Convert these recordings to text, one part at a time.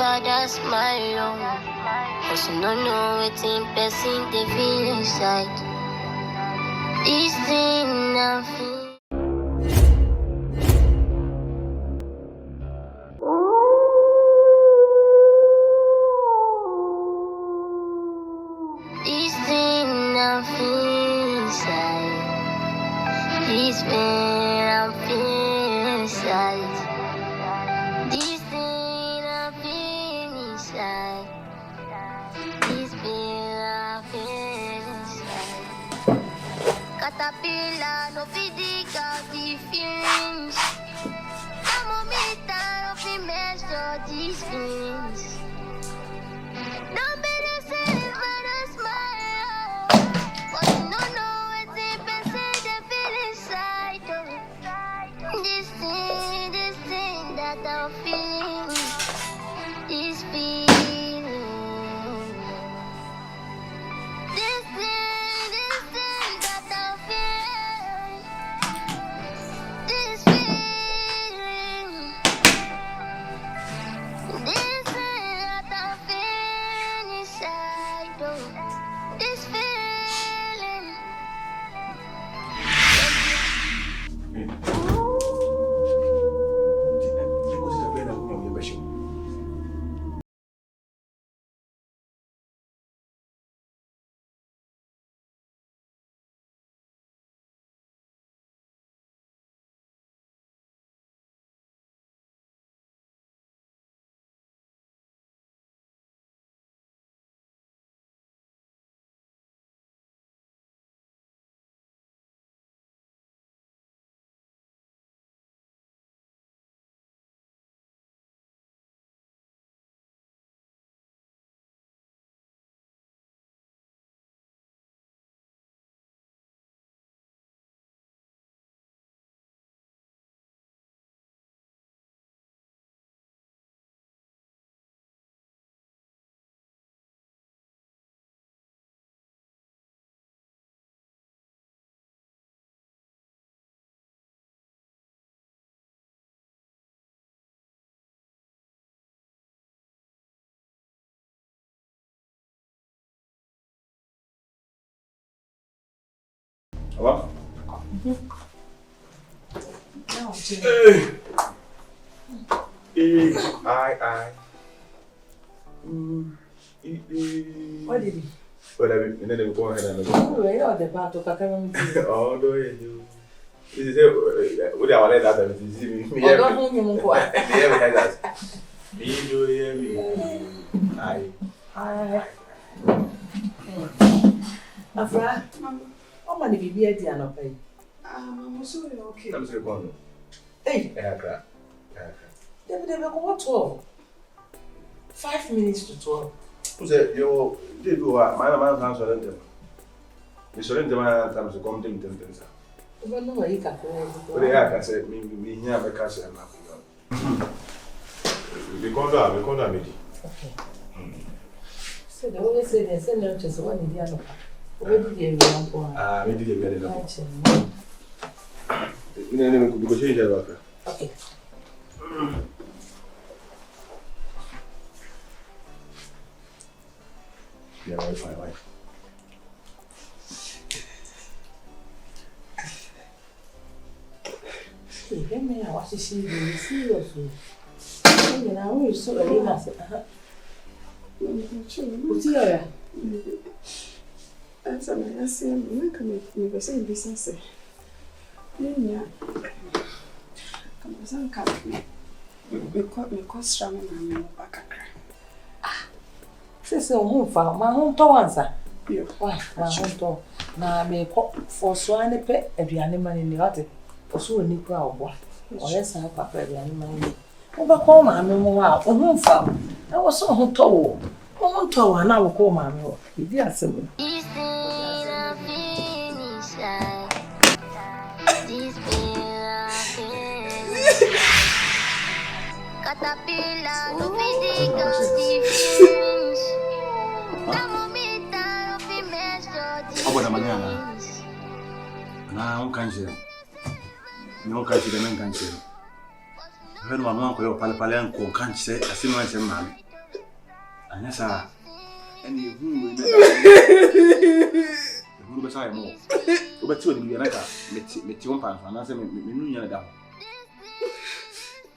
but that's my own. Cause you don't know it's in person, they feel inside. This thing I feel. This thing I feel inside. This pain I feel inside. This thing I feel inside. This pain I feel inside. Caterpillar no physical feelings. I'm a meter of the measure these feelings. Don't be the same, but a smile. But you don't know it's deep inside the feeling inside. This thing that I'm feeling, this feeling. This thing that I'm feeling, this feeling. This thing that I'm feeling inside, this feeling. Hello? No, What did he? Well, and then we go ahead and go. Oh, you know the battle. Oh, no, you. This is what I let that see me. I don't know you more. Never had that. Me do hear me. I. Afra, how many baby are there not pay? I'm sorry, okay. I'm sorry, Bono. Hey, Aircraft. they will go 12. 5 minutes to 12. Who said, you did go out? My man's answer. You surrender my times to come to them. I don't know where you can go. But they have said, me here, my castle, and nothing. We come down, meeting. Okay. So they always say they send them to one in the other. Where did they go? We did it very we could change that. Okay. Yeah, fine. Hey, let me watch the seriously. You know, we're so early. What's your That's a man. I say, I'm not coming to the same business. Yeah, come on, come. We caught strong and back. Sister, home for my home to answer. Why? My home to. Now, may pop for swine pet every animal in the attic. Or so a new crowd. Or yes, I papa every animal. Overcome, I'm a home for. I was so home to. Home to, and I will call my milk. If you are simple. Caterpillar, no physical feelings. Thermometer of the measure feelings. Now, can't you? No, can't you? When one uncle, Palapalian, can't say, I see myself, man. Anyasa. Any who will say more. Over 2 million, met your pants, and I say, me, down.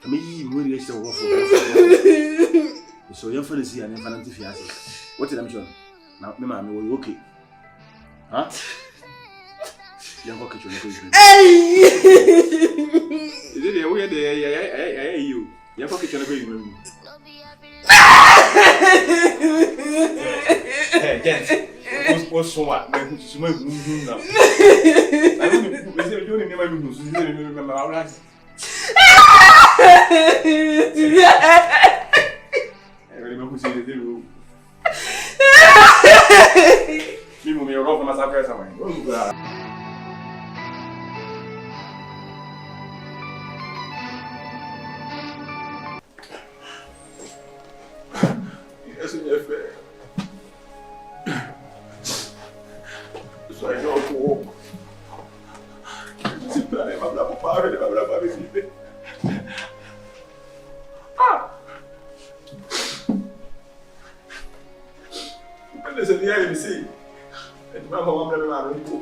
Me, when you so so your friend is here and infant fiancé. What did I mention? Now, Mamma, we okay. Huh? Young pocket, you is it a weird day? You, your pocket, you hey, Kent, what's so what? I don't know. I remember seeing the room. You may roll from us after somewhere. Yes, in your fair. So I don't walk. Listen, the enemy see. And my mom never ran into.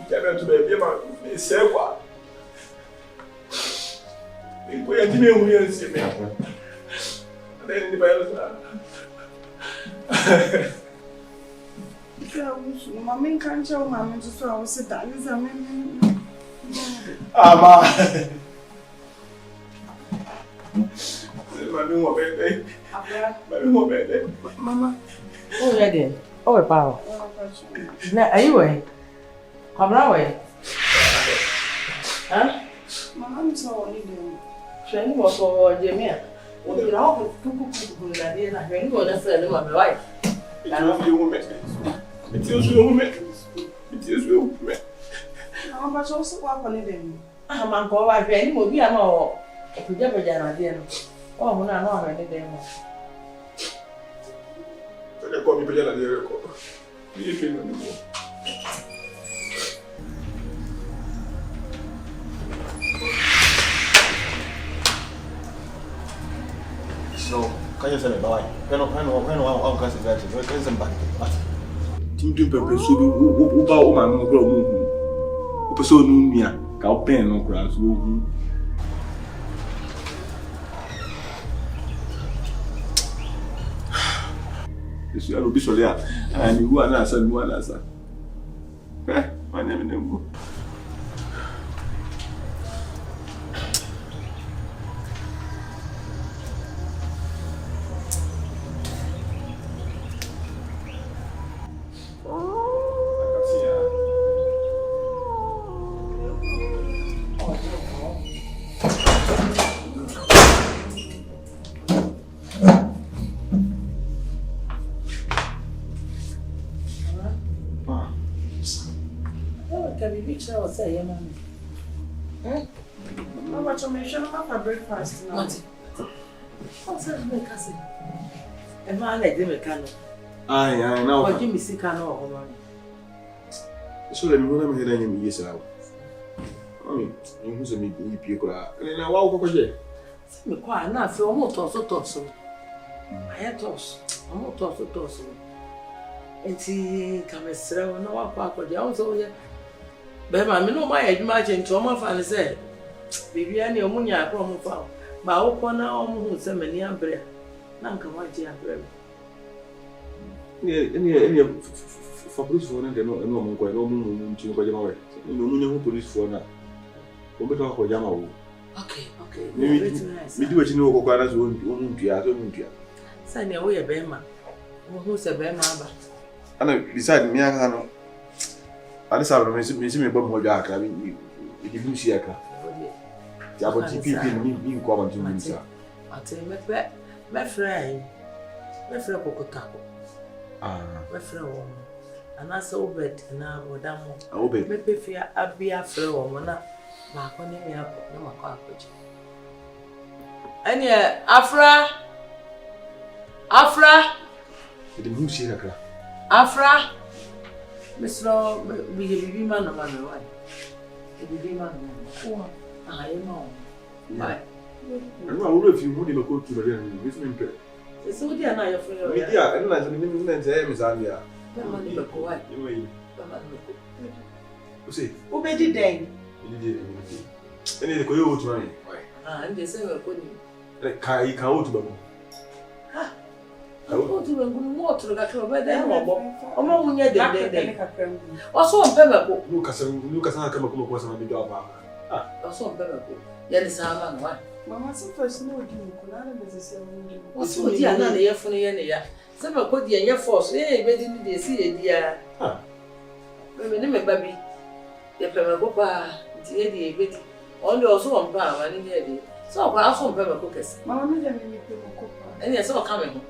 Come to baby, my say what? We are doing we are seeing. And then the Bible. Mommy can't show mommy to throw us a dance. Mama. Oh, yeah, dear. Oh, power. Now, are you away? Come away. Huh? Mamma, so only Shani was over Jamia. Well, you're all good that day, and I can go and sell my wife. It is your woman. It is your woman. How much also walk on it? I'm on call. I very will be a more. If you never done again. Oh, when I know any day more. They call me Pajana the record. Be a film anymore. So, can you say bye? When one can say that, you can send back. Tim Pepper, so who about my mother, who pursue Nunia, cow pen, no crowds. This will be so there, and you are not saying one answer. My name is I'll say, Mamma. How much of me shall have for breakfast now? What's that make us? A man like them a canoe. I know. Or Jimmy sick canoe. So let me go and hear him yes out. I mean, who's a meeting people are. And I walk over there. Me quite enough for almost also. I had toss. I'm not toss. And see, come a straw, no one park with the also. But I know my imagine to my fan said, Baby, I knew Munya from found. But I open now who sent me near bread. Nanka, my dear bread. Yeah, for police for no one quite no moon to Pajama. No police for now. Over talk with Yama. Okay. Me do what you know, Cocanas won't be as a Send away a bearman. Who's a bearman? And I decided me, I know. I decided to see me bomb Jack. I mean, you give me Siaka. Jabba TP being common to me, sir. I'll tell you, my friend, Cocotaco. My friend, and I saw bed and I would damn. I will be fear I'll be a flow woman. Mark on me up, no more carpet. And yeah, Afra, the moon Siaka. Afra, Miss Law, be a baby man of my wife. A baby man. I know. Why? I know if you would go to the listening. So dia na your friend. Media, and I didn't say Miss Andia. Mama ni bako wa. Mama ni bako. You see, Who be the day? you did it. Any the coyote to me. Ah, and they say we ko ni. Like Kai Kao to them. Ha. Ko tu we ngunu mo to ga to be den obo. Omo munye den. Oso on pe me ko. Lucas na kama kuma kwa sana bidio hapa. Ah, Oso on pe me ko. Ya ni sama no wa. Mama so first no di ko na na be se won. Oso di ana na ye funu ye ne ya. Se me ko di ye force ye be di ni de si ye dia. ah. Me ni me babi. Ye pe me ko pa ti ye di e be di. On the oso on pa wa ni ye di. So ko aso on pe me ko kese. Mama me dem ni pe ko pa. Eni se o ka me ho.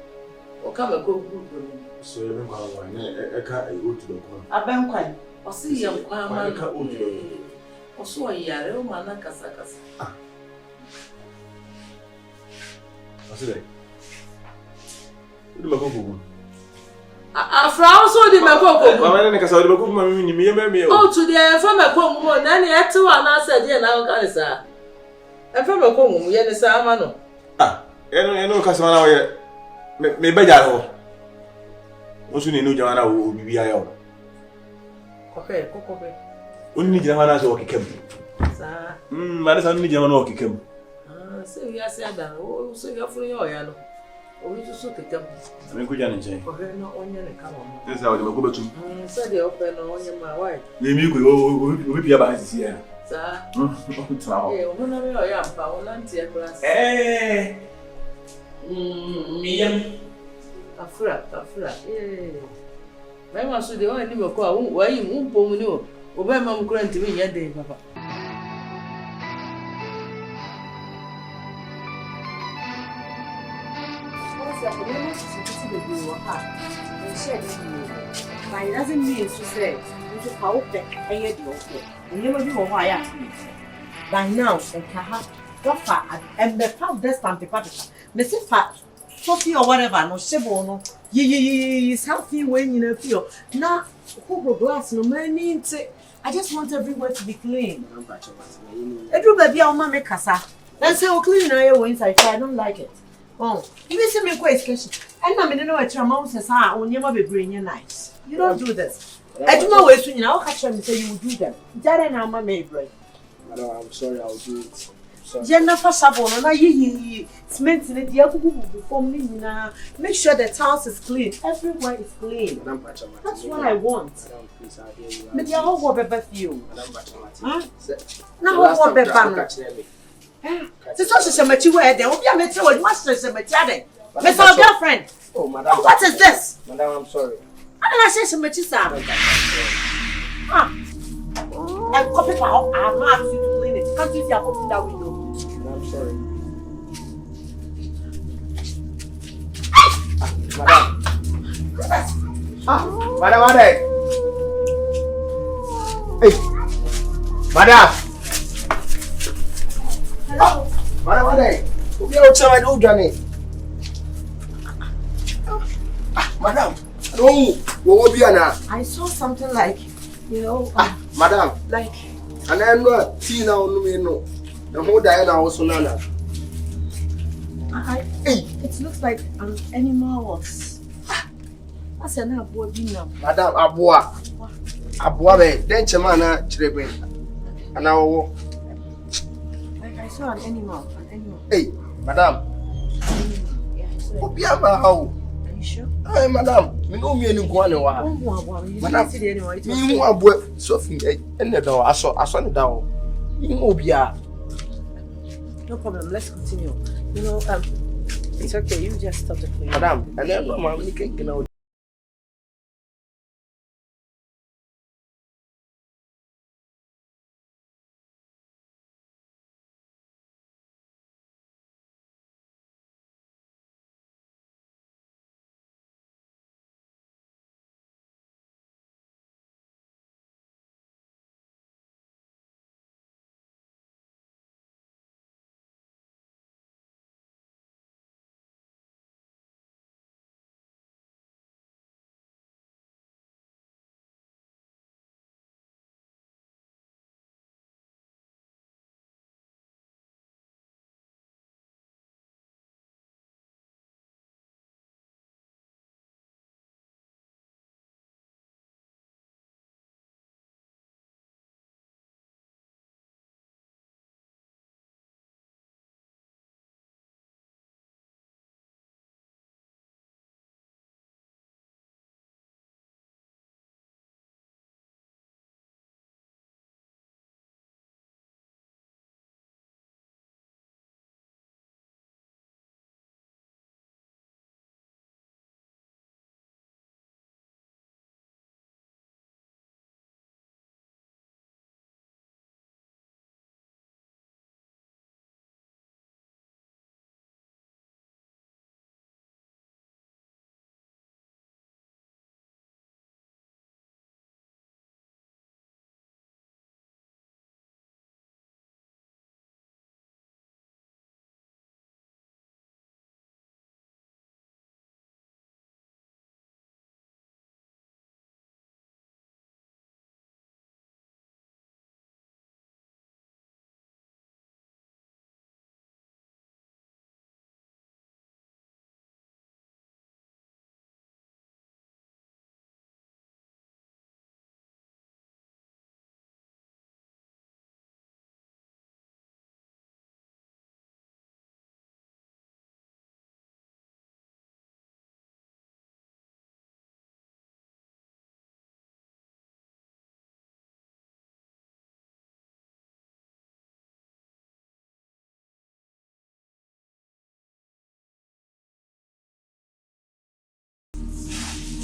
O ka me ko good do. So you remember why? Eka I go to the corner. Abenkwan. O si ye nkwa ma. Eka o to the Oso yare o ma na kasa kasa. I said, "What do you want?" Afra oso di me ko ko. Mama na kasa o do ma mi ni me. O to the fa me ko mu na ne ete wa na sa die na o ka ni sa. E fa me ko mu ye ni sa ama no. Ah, eno kasa na o ye me beja ho. Osu ni no jama na o bibi aya o. Kope. Onni jama na so o kikem. Sa. Ma na sa onni jama na o kikem. Se we ase ada o so ya furu ya o ya no. O wi so kekem. Ami ko jana nche. Kope no onye ne ka mo. Esa o de ko betum. Se de ope no onye ma why. Na mi ko o bi ya ba sisi ya. Sa. Tra ho. O no me o ya mpa o na ntie class. Miyam. Afra. Mai ma so de o ni me ko a wa yi mu mpo mu ni o. O ba ma mu kura ntimi nya de papa. But it doesn't mean to say you should power back and yet you okay. And you will be on fire. By now, and Kaha, what fat and the pound desk and the paper. Mrs. Fat, Sophie or whatever, no Shibono, ye is healthy when you feel. Now, who glass no man needs it. I just want everywhere to be clean. Everybody, our mamma casa. That's how clean I am inside. I don't like it. Oh, you see me quite question. And I'm in a tramount says, ah, will never be bringing nice. You don't do this. I do not waste when you catch them and say you will do them. That and I'm a maid, right? Madam, I'm sorry, I'll do it. Jennifer Sabon, and I ye cement in it, before me now. Make sure the house is clean. Everywhere is clean. That's what I want. Madam, please, I'll hear you. Maybe I'll go better for you. Madam, Huh? now What better? This is a mature wear. There will be a mature master, a mature. Miss our girlfriend. Oh, madam. What is this? Madam, I'm sorry. I say some mature. And copy out. I'm not asking you to clean it. Can't you see I open that window? I'm sorry. Madam. Madam, madam. Hey. Madam. Hello. Madam, madam. Obi o tell me do dwane. Madam. No. Wo bi ana. I saw something like, Madam. like. And I know tea now no me no. The whole day now also nana. It looks like an animal was. That's an aboa now. Madam aboa. Aboa be den chema na chirebe. Ana wo. Like I saw an animal. Hey, madam. Yeah, I saw it. Obi aba how? Are you sure? Hey, madam. Me no me ni kwa ne wa. You Madam, didn't see the animal. It was Me fake. hu aboa Sophie enne da aso ne da wo. Me hu obi a. No problem. Let's continue. It's okay. You just stop the cleaning. Madam, and then no man, you can get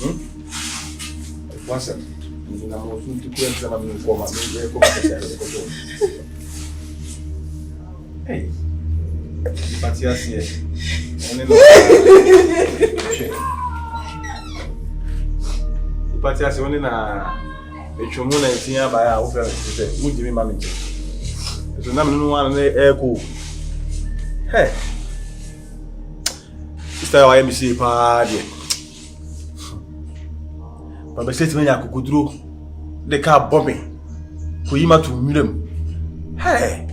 What's up? I'm going to put some informer. Hey, but yes, yes. But yes, only na echomuna ntinya ba ya wo fere se mu jimi ma meje. So na me no wan na echo. Hey. Sister wa MC pa de. Ba be seti menya kokuduro de ka bombe. Ko yima to mirem. Hey.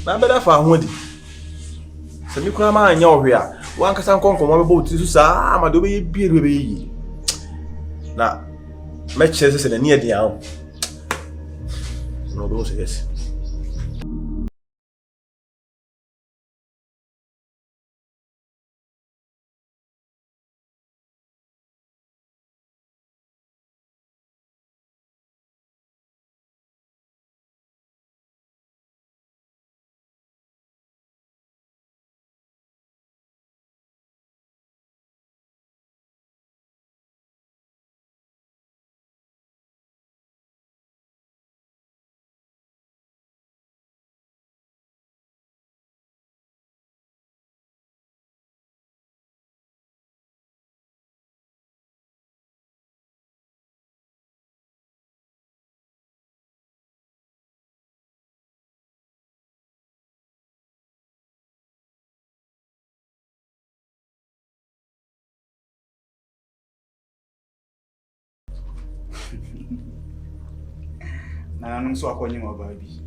Na be da fa ho di. Se mi kura ma anya ohwe a, wan kasa nkonkomo be bo ti su sa ma do be bie be yi. Na match says in the near down. No, those yes. I'm so calling you baby.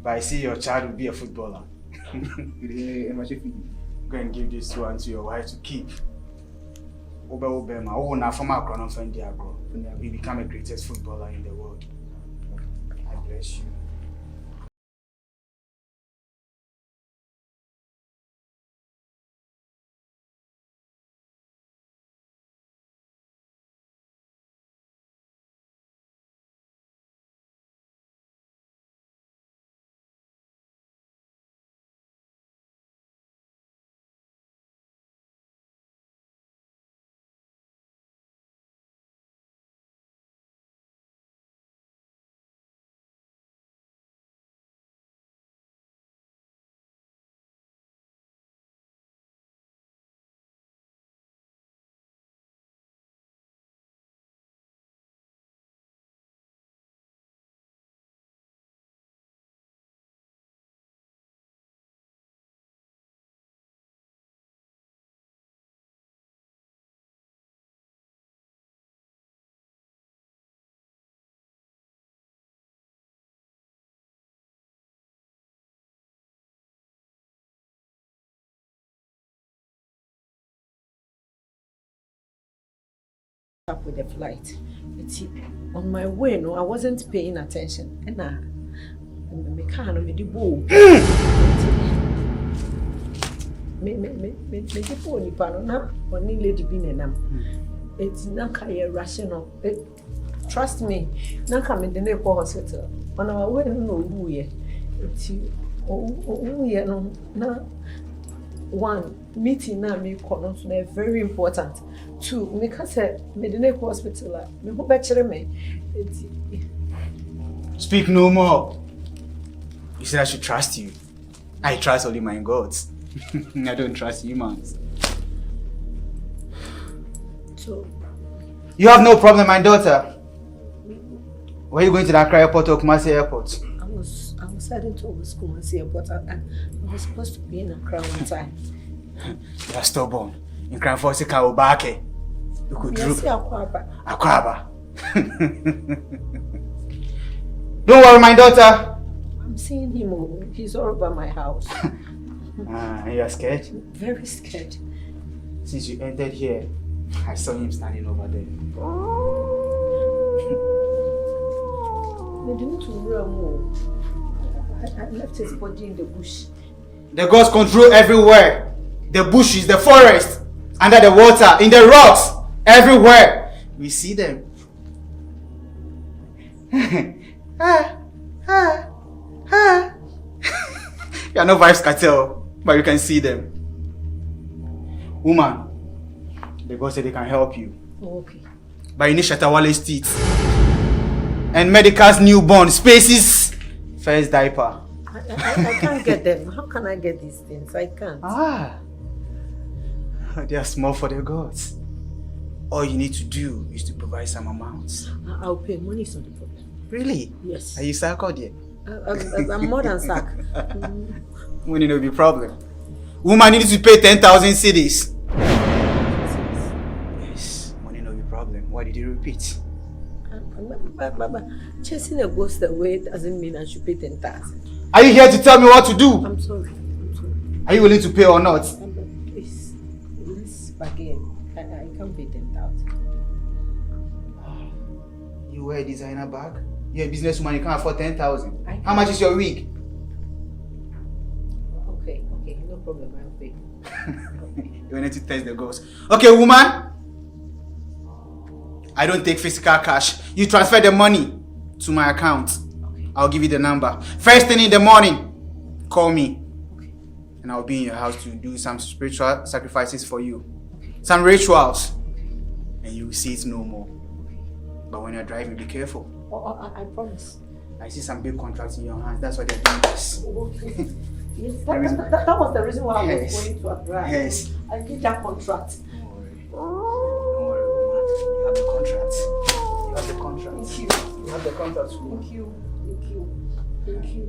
But I see your child will be a footballer. Go and give this one to your wife to keep. Obe ma oh na former crown friend dia bro. We become the greatest footballer in the world. I bless you. Up with the flight. On my way, no, I wasn't paying attention. And me can't me the bow. Me the bow ni pano na oni lady bin enam. It's nanka ye rational. Trust me, nanka me the near hospital. On our way no who ye. It's ye no na one meeting na me kono so very important. Two, me can say me the next hospital. Me go back me. Speak no more. You said I should trust you. I trust only my gods. I don't trust humans. So you have no problem, my daughter. Where are you going to the Accra Airport or Kumasi Airport? I was heading towards Kumasi Airport. I was supposed to be in Accra on time. You are stubborn. In Cranford, Kaobake. You could droop. Akwaba. Don't worry, my daughter. I'm seeing him. He's all over my house. You are scared? Very scared. Since you entered here, I saw him standing over there. I left his body in the bush. The gods control everywhere. The bushes, the forest, under the water, in the rocks, everywhere. We see them. You are no vibes cartel, but you can see them. Woman, The God said they can help you. Oh, okay. But you need Shatawale's teeth. And Medical's newborn. Spaces. First diaper. I can't get them. How can I get these things? I can't. Ah. They are small for the gods. All you need to do is to provide some amounts. I'll pay. Money is not the problem. Really? Yes. Are you circled yet? I'm more than sack. Money no be problem. Woman needs to pay 10,000 cedis. Yes, money no be problem. Why did you repeat? But chasing a ghost away doesn't mean I should pay 10,000. Are you here to tell me what to do? I'm sorry. Are you willing to pay or not? Please, let's bargain. I can't pay 10,000. You wear a designer bag? You're a businesswoman, you can't afford 10,000. How much is your wig? Okay, no problem, I'll pay. You need to test the ghost. Okay, woman. I don't take physical cash. You transfer the money to my account. Okay. I'll give you the number. First thing in the morning, call me. Okay. And I'll be in your house to do some spiritual sacrifices for you. Some rituals. And you will see it no more. But when you're driving, be careful. Oh, I promise. I see some big contracts in your hands. That's why they're doing this. Okay. Yes, that was the reason why I was going to apply. Yes. I need that contract. Don't worry. Don't worry, woman. You have the contract. You have the contract. Thank you. You have the contract. Thank you.